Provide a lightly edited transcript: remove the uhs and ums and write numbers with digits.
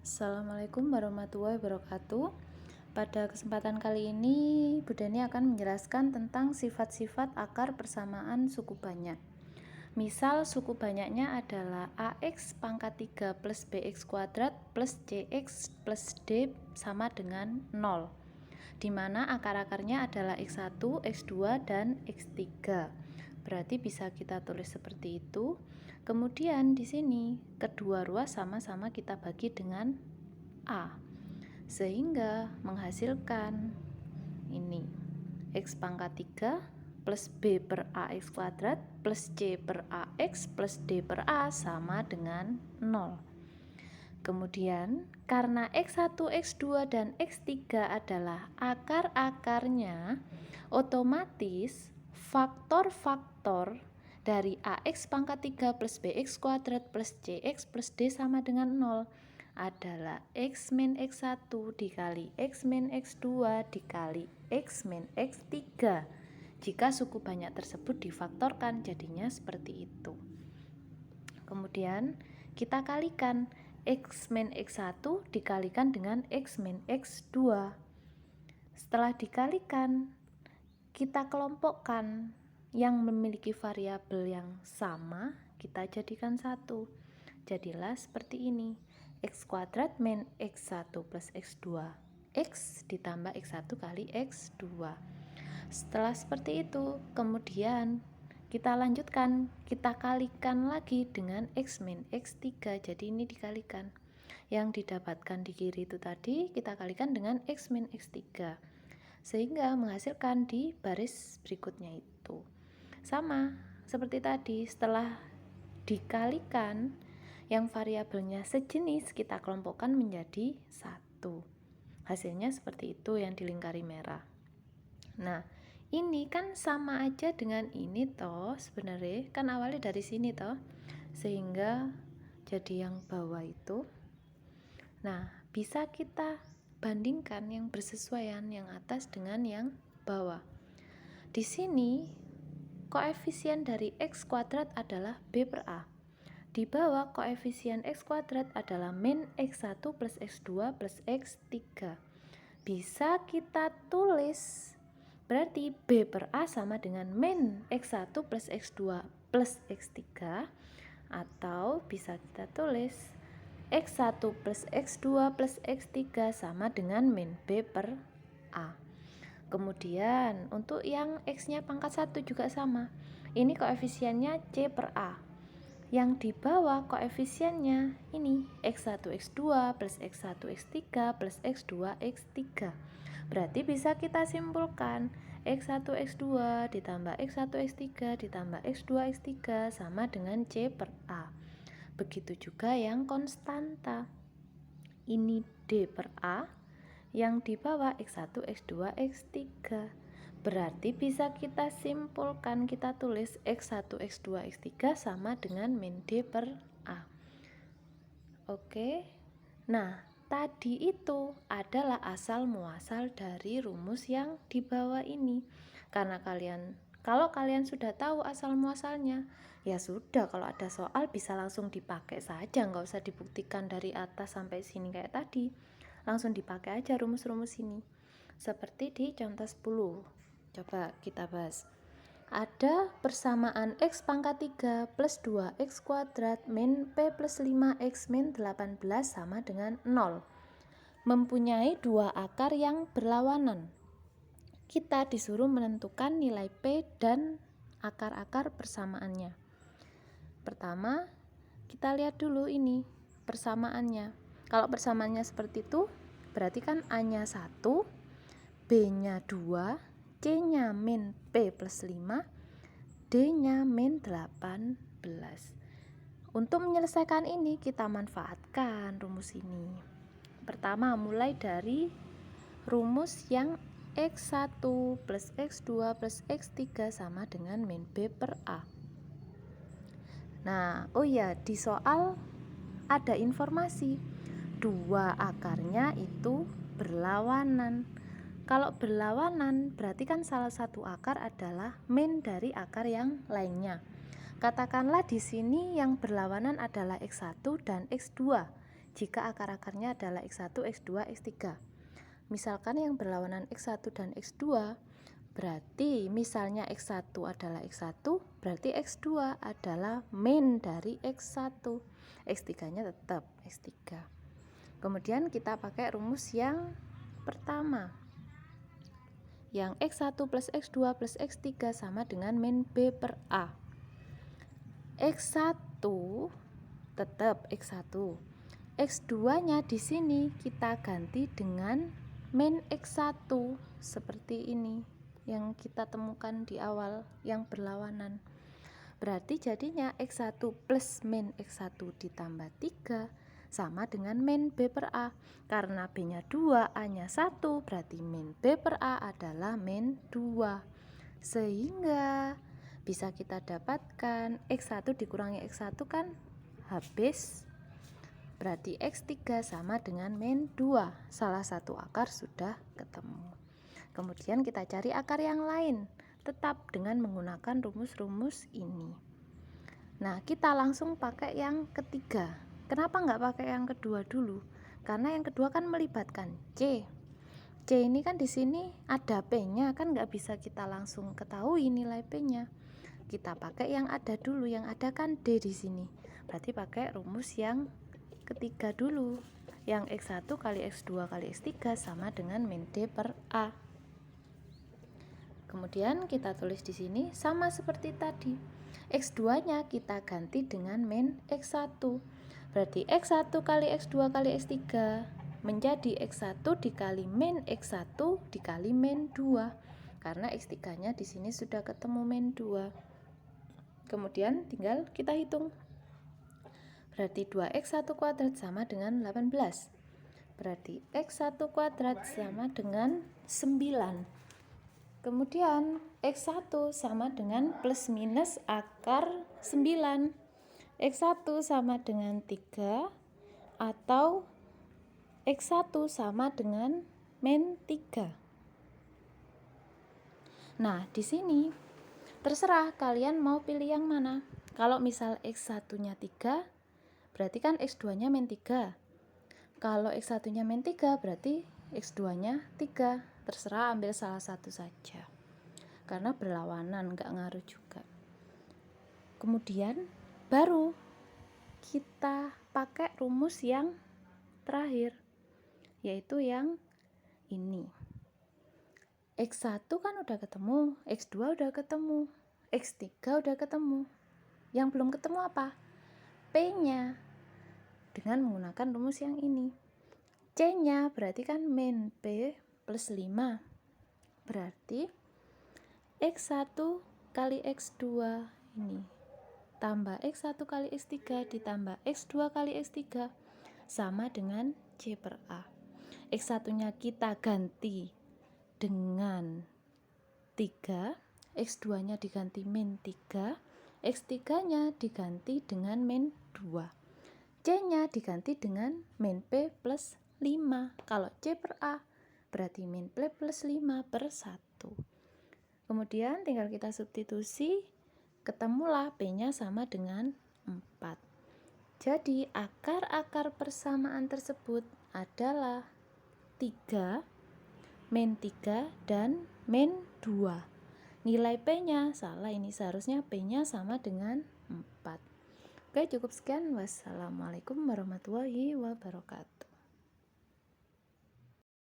Assalamualaikum warahmatullahi wabarakatuh. Pada kesempatan kali ini, Bu Dani akan menjelaskan tentang sifat-sifat akar persamaan suku banyak. Misal suku banyaknya adalah AX pangkat 3 plus BX kuadrat plus CX plus D sama dengan 0, di mana akar-akarnya adalah X1, X2, dan X3. Berarti bisa kita tulis seperti itu. Kemudian di sini kedua ruas sama-sama kita bagi dengan A, sehingga menghasilkan ini X pangkat 3 plus B per AX kuadrat plus C per AX plus D per A sama dengan 0. Kemudian karena X1, X2, dan X3 adalah akar-akarnya, otomatis faktor-faktor dari AX pangkat 3 plus BX kuadrat plus CX plus D sama dengan 0 adalah X min X1 dikali X min X2 dikali X min X3. Jika suku banyak tersebut difaktorkan, jadinya seperti itu. Kemudian kita kalikan X min X1 dikalikan dengan X min X2. Setelah dikalikan, kita kelompokkan yang memiliki variabel yang sama, kita jadikan satu. Jadilah seperti ini. X kuadrat min X1 plus X2. X ditambah X1 kali X2. Setelah seperti itu, kemudian kita lanjutkan, kita kalikan lagi dengan X min X3. Jadi ini dikalikan. Yang didapatkan di kiri itu tadi kita kalikan dengan X min X3. Sehingga menghasilkan di baris berikutnya itu. Sama seperti tadi, setelah dikalikan yang variabelnya sejenis kita kelompokkan menjadi satu. Hasilnya seperti itu yang dilingkari merah. Nah, ini kan sama aja dengan ini toh, sebenarnya kan awalnya dari sini toh, sehingga jadi yang bawah itu. Nah, bisa kita bandingkan yang bersesuaian yang atas dengan yang bawah. Di sini koefisien dari X kuadrat adalah B per A. Di bawah koefisien X kuadrat adalah min X1 plus X2 plus X3. Bisa kita tulis, berarti B per A sama dengan min X1 plus X2 plus X3, atau bisa kita tulis X1 plus X2 plus X3 sama dengan min B per A. Kemudian untuk yang X-nya pangkat 1 juga sama. Ini koefisiennya C per A. Yang di bawah koefisiennya ini X1 X2 plus X1 X3 plus X2 X3. Berarti bisa kita simpulkan X1 X2 ditambah X1 X3 ditambah X2 X3 sama dengan C per A. Begitu juga yang konstanta. Ini D per A, yang di bawah X1 X2 X3. Berarti bisa kita simpulkan, kita tulis X1 X2 X3 sama dengan min D per A. Oke. Nah, tadi itu adalah asal muasal dari rumus yang di bawah ini. Karena kalau kalian sudah tahu asal muasalnya, ya sudah, kalau ada soal bisa langsung dipakai saja, nggak usah dibuktikan dari atas sampai sini kayak tadi. Langsung dipakai aja rumus-rumus ini. Seperti di contoh 10. Coba kita bahas. Ada persamaan X pangkat 3 plus 2X kuadrat min P plus 5X min 18 sama dengan 0. Mempunyai dua akar yang berlawanan. Kita disuruh menentukan nilai P dan akar-akar persamaannya. Pertama, kita lihat dulu ini persamaannya. Kalau persamaannya seperti itu, berarti kan A-nya 1, B-nya 2, C-nya min P plus 5, D-nya min 18. Untuk menyelesaikan ini, kita manfaatkan rumus ini. Pertama, mulai dari rumus yang X1 plus X2 plus X3 sama dengan min B per A. Nah, oh ya, di soal ada informasi, dua akarnya itu berlawanan. Kalau berlawanan berarti kan salah satu akar adalah min dari akar yang lainnya. Katakanlah di sini yang berlawanan adalah X1 dan X2. jika akar-akarnya adalah X1, X2, X3. Misalkan yang berlawanan X1 dan X2, berarti misalnya X1 adalah X1, berarti X2 adalah min dari X1. X3-nya tetap X3. Kemudian kita pakai rumus yang pertama. Yang X1 plus X2 plus X3 sama dengan min B per A. X1 tetap X1. X2-nya di sini kita ganti dengan min X1 seperti ini yang kita temukan di awal yang berlawanan. Berarti jadinya X1 plus min X1 ditambah 3 sama dengan min B per A. Karena B-nya 2, A-nya 1, berarti min B per A adalah min 2. Sehingga bisa kita dapatkan X1 dikurangi X1 kan habis. Berarti X3 sama dengan min 2. Salah satu akar sudah ketemu. Kemudian kita cari akar yang lain, tetap dengan menggunakan rumus-rumus ini. Nah, kita langsung pakai yang ketiga. Kenapa nggak pakai yang kedua dulu? Karena yang kedua kan melibatkan C. C ini kan di sini ada P-nya, kan nggak bisa kita langsung ketahui nilai P-nya. Kita pakai yang ada dulu, yang ada kan D di sini. Berarti pakai rumus yang ketiga dulu. Yang X1 kali X2 kali X3 sama dengan min D per A. Kemudian kita tulis di sini sama seperti tadi. X2-nya kita ganti dengan min X1. Berarti X1 kali X2 kali X3 menjadi X1 dikali min X1 dikali min 2. Karena X3-nya di sini sudah ketemu min 2. Kemudian tinggal kita hitung. Berarti 2x1 kuadrat sama dengan 18. Berarti x1 kuadrat sama dengan 9. Kemudian x1 sama dengan plus minus akar 9. X1 sama dengan 3 atau x1 sama dengan min 3. Nah, di sini terserah kalian mau pilih yang mana. Kalau misal X1-nya 3, berarti kan X2-nya min 3. Kalau X1-nya min 3, berarti X2-nya 3. Terserah ambil salah satu saja. Karena berlawanan, nggak ngaruh juga. Kemudian baru kita pakai rumus yang terakhir, yaitu yang ini. X1 kan udah ketemu, X2 udah ketemu, X3 udah ketemu. Yang belum ketemu apa? P-nya. Dengan menggunakan rumus yang ini. C-nya berarti kan min P plus 5. Berarti X1 kali X2 ini tambah X1 kali X3 ditambah X2 kali X3 sama dengan C per A. X1-nya kita ganti dengan 3, X2-nya diganti min 3, X3-nya diganti dengan min 2, C-nya diganti dengan min P plus 5. Kalau C per A berarti min P plus 5 per 1. Kemudian tinggal kita substitusi, ketemulah P-nya sama dengan 4. Jadi akar-akar persamaan tersebut adalah 3, min 3 dan min 2. Nilai P-nya salah, ini seharusnya P-nya sama dengan 4. Oke, cukup sekian. Wassalamualaikum warahmatullahi wabarakatuh.